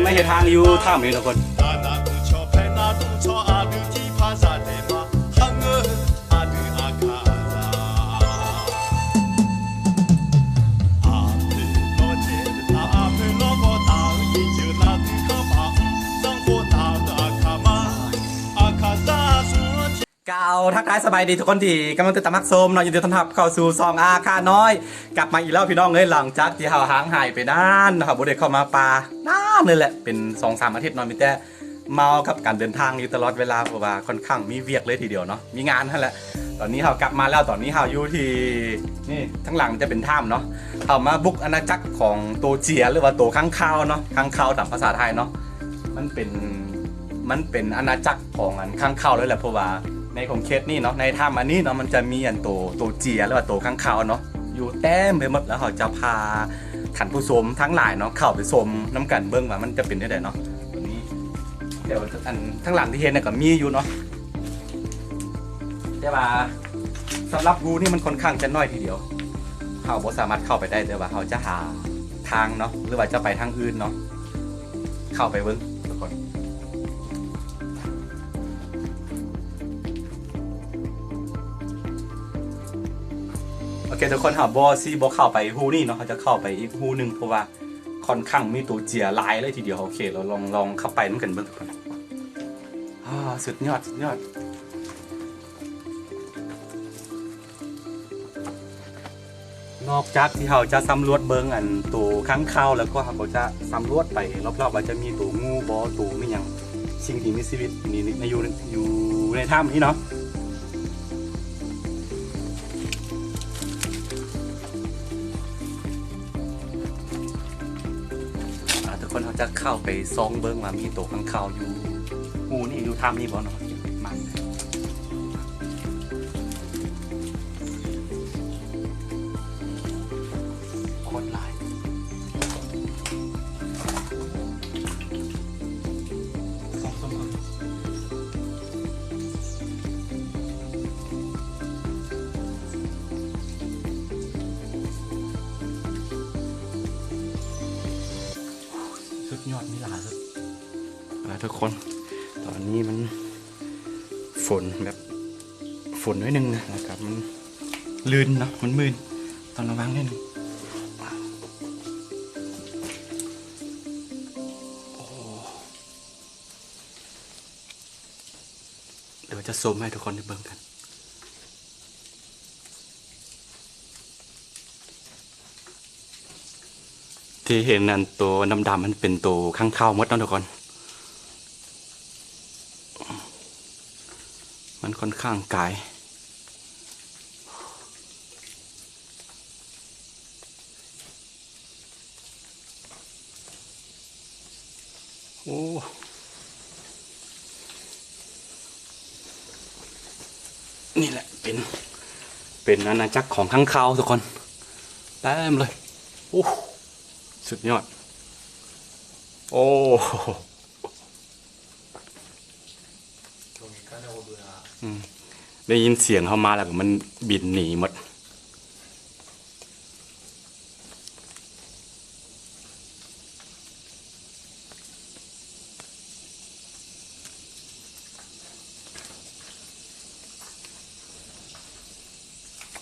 ไม่ใช่ทางอยู่ท่ามนี้ทุกคนกล่าวทักทายสบายดีทุกคนที่กำลังติดตามมักชมเนาะยินดีต้อนรับเข้าสู่ซองอาคาน้อยกลับมาอีกแล้วพี่น้องเลยหลังจากที่ห่างหายไปนานนะครับบุเดเข้ามาป่านานเลยแหละเป็น2-3 อาทิตย์นอนมีแต่เมากับการเดินทางอยู่ตลอดเวลาเพราะว่าค่อนข้างมีเวียกเลยทีเดียวเนาะมีงานนั่นแหละตอนนี้เรากลับมาแล้วตอนนี้เราอยู่ที่นี่ทั้งหลังจะเป็นถ้ำเนาะเรามาบุกอาณาจักรของโตเจียหรือว่าโตข้างคาวเนาะข้างคาวตามภาษาไทยเนาะมันเป็นอาณาจักรของอันข้างคาวเลยแหละเพราะว่าในของเคสนี่เนาะในถ้ำอันนี้เนาะมันจะมีอันโตเจียหรือว่าโตข้างคาวเนาะอยู่เต็มไปหมดแล้วเขาจะพาท่านผู้ชมทั้งหลายเนาะเข้าไปชมน้ำกันเบื้องว่ามันจะเป็นได้ไงเนาะตรงนี้เดี๋ยวอันทั้งหลังที่เห็นเนี่ยก็มีอยู่เนาะแต่ว่าสำหรับงูนี่มันค่อนข้างจะน้อยทีเดียวเขาบ่สามารถเข้าไปได้แต่ว่าเขาจะหาทางเนาะหรือว่าจะไปทางอื่นเนาะเข้าไปเบิ้งทุกคนโอเคทุกคนหาบอซีบอเข้าไปฮูนี่เนาะเขาจะเข้าไปอีกฮูหนึ่งเพราะว่าค่อนข้างมีตัวเจียลายเลยทีเดียวโอเคเราลองเข้าไปเหมือนกันเบิ้งทุกคนสุดยอดนอกจากที่เขาจะสำรวจเบิงอันตัวค้างคาวแล้วก็เขาจะสำรวจไปรอบๆว่าจะมีตัวงูบอตัวไม่ยังสิ่งที่มีชีวิตในอยู่ในถ้ำนี้เนาะทุกคนเขาจะเข้าไปซองเบิงว่ามีตัวค้างคาวอยู่งูนี่อยู่ถ้ำนี้บอเนาะมันสุดยอดนี่หลาสุดทุกคนตอนนี้มันฝนแบบฝนน้อยนึงนะครับมันลื่นเนาะมันมืนตอนระวังนิดนึงเดี๋ยวจะซูมให้ทุกคนได้เบิ่งกันที่เห็นนั่นตัวดำๆมันเป็นตัวข้างคาวมดนะทุกคนมันค่อนข้างไกลโอ้นี่แหละเป็นอาณาจักรของข้างคาวทุกคนเต็มเลยโอ้สุดยอดโอ้ได้ยินเสียงเข้ามาแล้วมันบินหนีหมด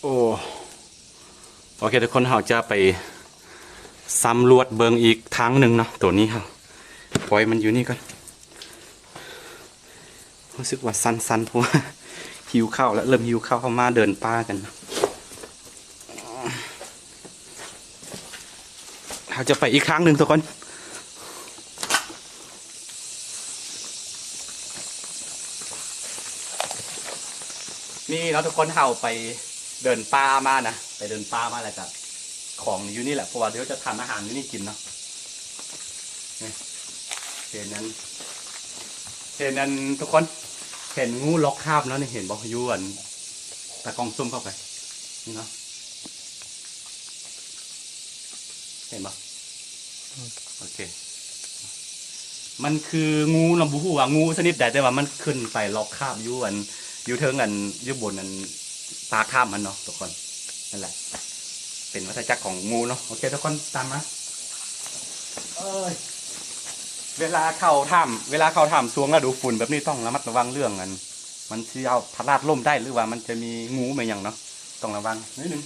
โอ้โอเคทุกคนเราจะไปสำรวจเบิงอีกทางหนึ่งเนาะตัวนี้ครับปล่อยมันอยู่นี่ก่อนรู้สึกว่าสันๆเพราะว่าหิวข้าวแล้วเริ่มหิวข้าวเข้ามาเดินป่ากันเราจะไปอีกครั้งหนึ่งทุกคนนี่เราทุกคนเห่าไปเดินป่ามานะไปเดินป่ามาอะไรกันของอยู่นี่แหละเพราะว่าเดี๋ยวจะทำอาหารอยู่นี่กินเนาะเห็นนั้นทุกคนเห็นงูล็อกคาบแล้วนี่เห็นบอกยวนตะกองซุ่มเข้าไปนี่เนาะเห็นปะโอเคมันคืองูลำบูหัวงูชนิดใดแต่ว่ามันขึ้นไปล็อกคาบยวนอยู่เทิงกันอยู่บนนั้นตาข้ามมันเนาะทุกคนนั่นแหละเป็นวัฏจักรของงูเนาะโอเคทุกคนตามมา เวลาเข้าถ้ำช่วงฤดูฝนแบบนี้ต้องระมัดระวังเรื่องกันมันสิเอาพลาดล่มได้หรือว่ามันจะมีงูมาอย่างเนาะต้องระวังนิดนึง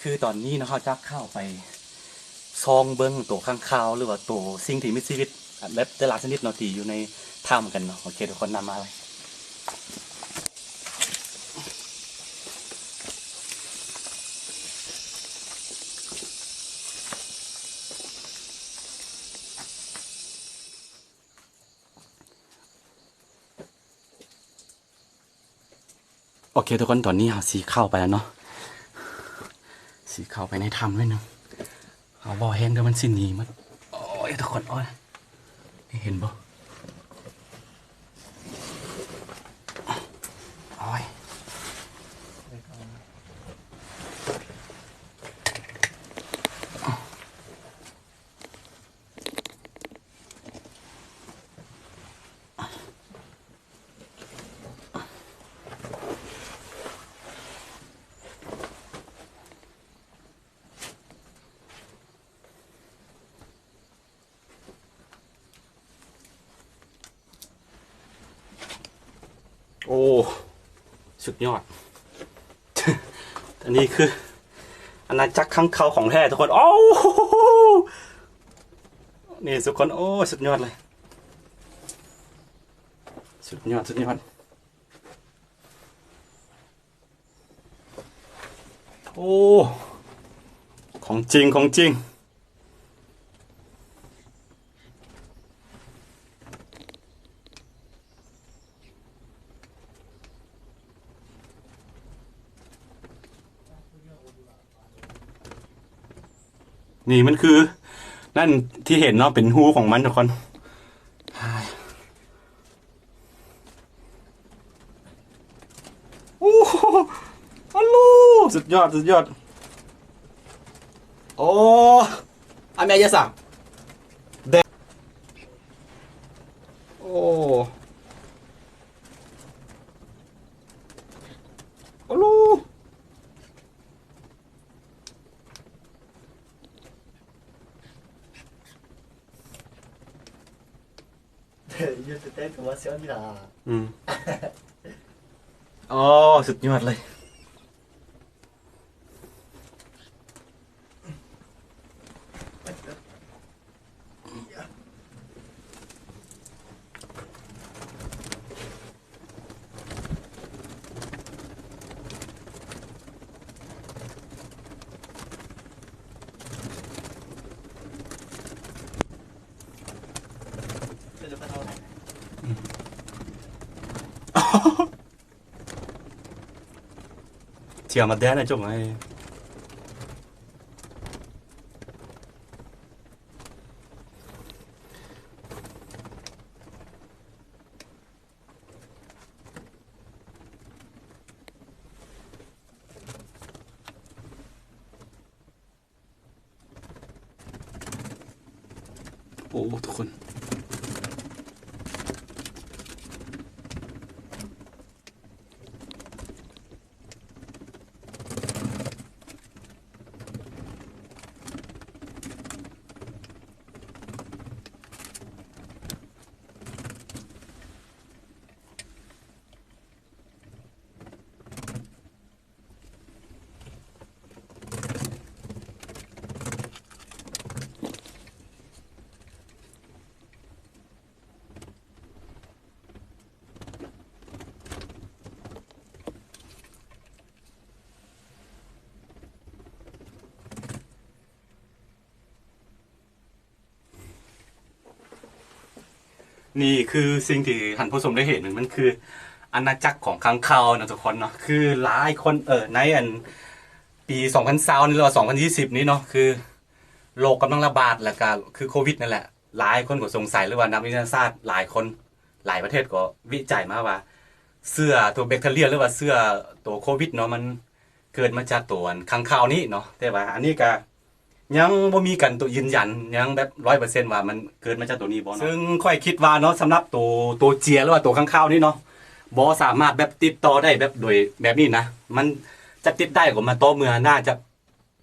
คือตอนนี้นะเขาจะเข้าไปซองเบิ้งตัวข้างคาวหรือว่าตัวสิ่งที่มีชีวิตแบบแต่ละชนิดเนาะที่อยู่ในถ้ำกันเนาะโอเคทุกคนนำมาเลยโอเคทุกคนตอนนี้เราสีเข้าไปแล้วเนาะสีเข้าไปในถ้ำด้วยเนาะเอาบ่อแห้งเดี๋ยวมันสิหนีมันโอ้ยทุกคนโอ้ยเห็นบ่โอ้ยโอ้สุดยอด อันนี้คืออาณาจักรค้างคาวของแท้ทุกคนโอ้นี่ทุกคนโอ้สุดยอดเลยสุดยอดโอ้ของจริงนี่มันคือนั่นที่เห็นเนาะเป็นหูของมันทุกคนโอ้ฮัลโหลสุดยอดโอ้อเมยาสังเดโอ้ฮัลโหล言ってたやつマシワニだ。อืมอ๋อสุดยอดเลยเที่ยวมาแดนนะจงไอ้โอ้ทุกคนนี่คือสิ่งที่ท่านผู้ชมได้เห็นมันคืออาณาจักรของค้างคาวนะทุกคนเนาะคือหลายคนในอันปี2020นี่หรือว่า2020นี้เนาะคือโรคกำลังระบาดแล้วก็คือโควิดนั่นแหละหลายคนก็สงสัยหรือว่านักวิทยาศาสตร์หลายคนหลายประเทศก็วิจัยมาว่า เสื้อตัวแบคทีเรียหรือว่าเสื้อตัวโควิดเนาะมันเกิดมาจากตัวค้างคาวนี้เนาะแต่ว่าอันนี้ก็ยังบ่มีกันตัวยืนยันยังแบบ100%ว่ามันเกิดมาจากตัวนี้บ่เนาะซึ่งค่อยคิดว่าเนาะสำหรับตัวเจียหรือว่าตัวค้างคาวนี้เนาะบ่สามารถแบบติดต่อได้แบบโดยแบบนี้นะมันจะติดได้ก็มาต่อเมื่อน่าจะ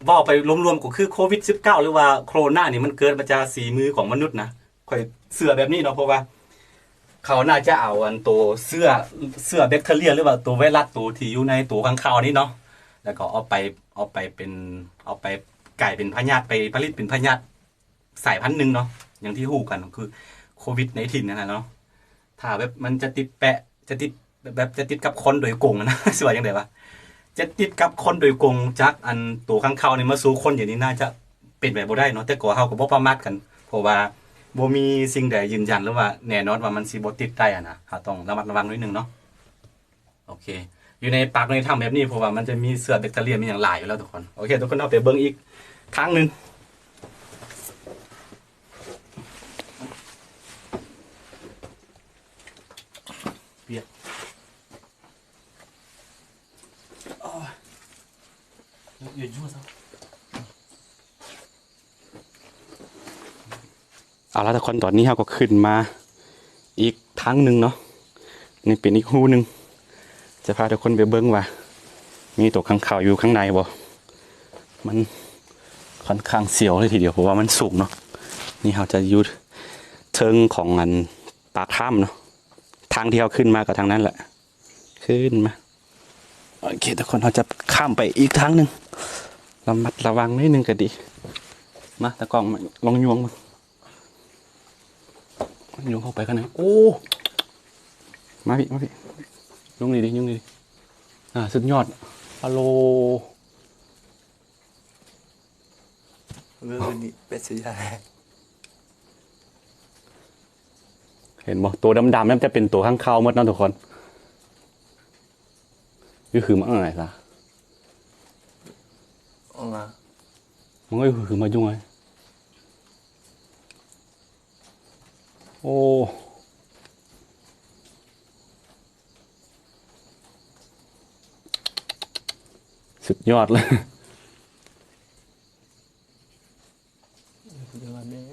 เว้าไปรวมๆก็คือโควิด19หรือว่าโคโรนานี่มันเกิดมาจากสีมือของมนุษย์นะค่อยเชื่อแบบนี้เนาะเพราะว่าเขาน่าจะเอาอันตัวเสื้อแบคทีเรียหรือว่าตัวไวรัสตัวที่อยู่ในตัวค้างคาวนี้เนาะแล้วก็เอาไปกลายเป็นพยาธิไปผลิตเป็นพยาธิสายพันธุ์หนึ่งเนาะอย่างที่ฮู้กันคือโควิด19นั่นน่ะเนาะถ้าแบบมันจะติดแปะจะติดแบบจะติดกับคนโดยกงนะ สิว่าจังได๋วะจะติดกับคนโดยกงจากอันตัวค้างคาวนี่มาสู่คนอย่างนี้น่าจะเป็นไปบ่ได้เนาะแต่ก็เฮาก็บ่ประมาทกันเพราะว่าบ่มีสิ่งใดยืนยันหรือว่าแน่นอนว่ามันสิบ่ติดได้อะนะเฮาต้องระมัดระวังนิดนึงเนาะโอเคอยู่ในปากในถ้ำแบบนี้เพราะว่ามันจะมีเชื้อแบคทีเรียมีอย่างหลายอยู่แล้วทุกคนโอเคทุกคนเอาไปเบิ่งอีกครั้งนึงเปียกอย่ายั่วซะเอาละทุกคนตอนนี้เราก็ขึ้นมาอีกครั้งหนึ่งเนาะนี่เป็นอีกหูหนึ่งจะพาทุกคนไปเบิ้งว่ามีตัวข้างข่าวอยู่ข้างในบ่มันค่อนข้างเสียวเลยทีเดียวเพราะว่ามันสูงเนาะนี่เราจะอยู่เทิงของอันปากถ้ำเนาะทางที่เราขึ้นมากับทางนั้นแหละขึ้นมาโอเคทุกคนเราจะข้ามไปอีกทางหนึ่งระมัดระวังนิดนึงก็ดีมาตะกล้องมาลองยวงมายวงเข้าไปกันนะโอ้มาพี่ยุงนี่ดิสุดยอดฮัลโหล Vườn bé xí ra เห็นบ่ตัวดำๆนั่นจะเป็นตัวข้างคาวหมดเนาะทุกคนนี่คือมันอะไรล่ะ Ông à มันก็คือมายุ่งไงโอ้สุดยอดเลย Đừng làm bé gì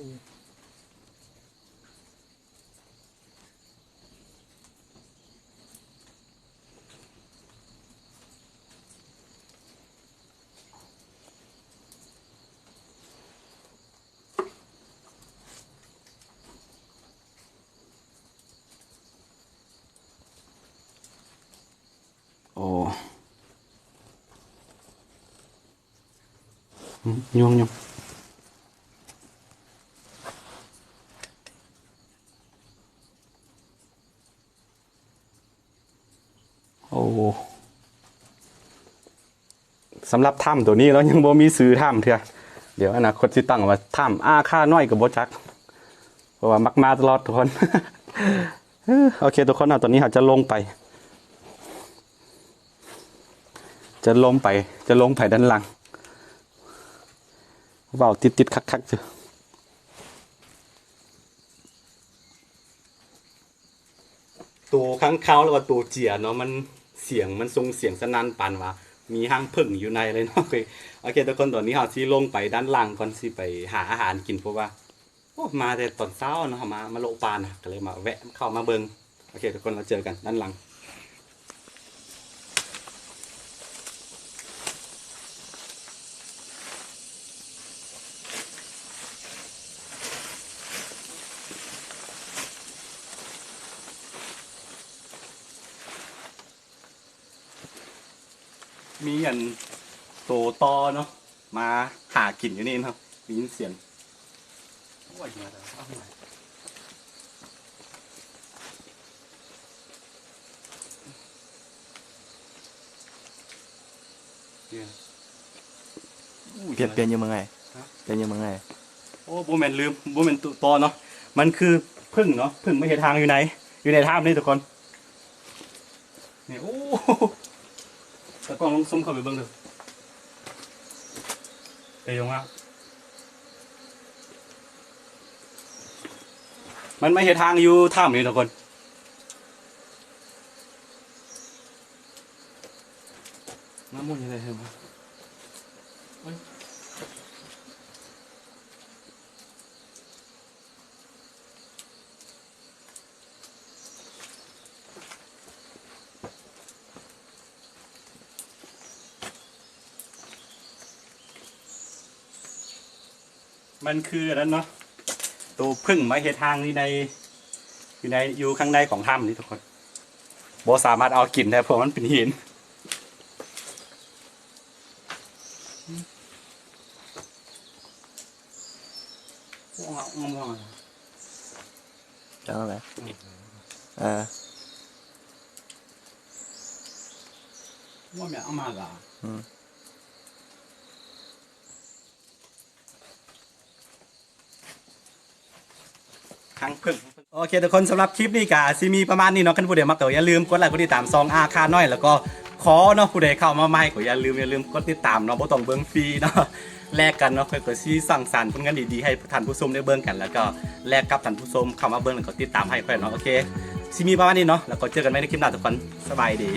โอ้ยุ่งโอ้สำหรับถ้ำตัวนี้เรายังบ่มีซื้อถ้ำเถอะเดี๋ยวอนาคตสิตั้งว่าถ้ำอาค่าน้อยกับบ่จักเพราะว่ามักมาตลอดทุกคน โอเคทุกคนตอนนี้เราจะลงไปด้านล่างเว้าติดคักๆจ้ะตัวค้างคาวแล้วก็ตัวเจียเนาะมันเสียงมันทรงเสียงสนั่นปานว่ามีหางผึ่งอยู่ในเลยเนาะโอเคทุกคนตอนนี้เราสิลงไปด้านล่างก่อนสิไปหาอาหารกินเพราะว่าโอ้มาแต่ตอนเช้าเนาะมาโลปานนะก็เลยมาแวะเข้ามาเบิ่งโอเคทุกคนเราเจอกันด้านหลังมีอันโตตอเนาะมาหากินอยู่นี่เนาะได้ยินเสียงโอ้ยมาแล้วเอาหน่อยBiến như mà ngày Biến như mà ngày โอ้บ่แม่นลืมบ่แม่นตัวตอเนาะมันคือพึ่งเนาะพึ่งไม่ใช่ทางอยู่ในถ้ำนี่ทุกคนนี่โอ้ตะกล้องลองซูมเข้าไปเบิ่งดูไปยงว่ามันไม่ใช่ทางอยู่ถ้ำนี่ทุกคน มันคืออันนั้นเนาะตัวพึ่งไม้เฮ็ดทางนี่อยู่ข้างในของถ้ำนี่ทุกคนบ่สามารถเอากินได้เพราะมันเป็นหินง่วง จังอะไรว่าแม่เอามาล่ะทางพึ่งโอเคทุกคนสำหรับคลิปนี้กะซิมีประมาณนี้เนาะกันผู้ใดมักก็อย่าลืมกดไลค์กดติดตามซองอาคาน้อยแล้วก็ขอเนาะผู้ใดเข้ามาใหม่ก็อย่าลืมกดติดตามเนาะบ่ต้องเบิ่งฟรีเนาะแลกกันเนาะค่อยๆสิสร้างสรรค์ผลงานดีๆให้ท่านผู้ชมได้เบิ่งกันแล้วก็แลกกับท่านผู้ชมเข้ามาเบิ่งแล้วก็ติดตามให้ค่อยเนาะโอเคซิมีประมาณนี้เนาะแล้วก็เจอกันใหม่ในคลิปหน้าทุกคนสบายดี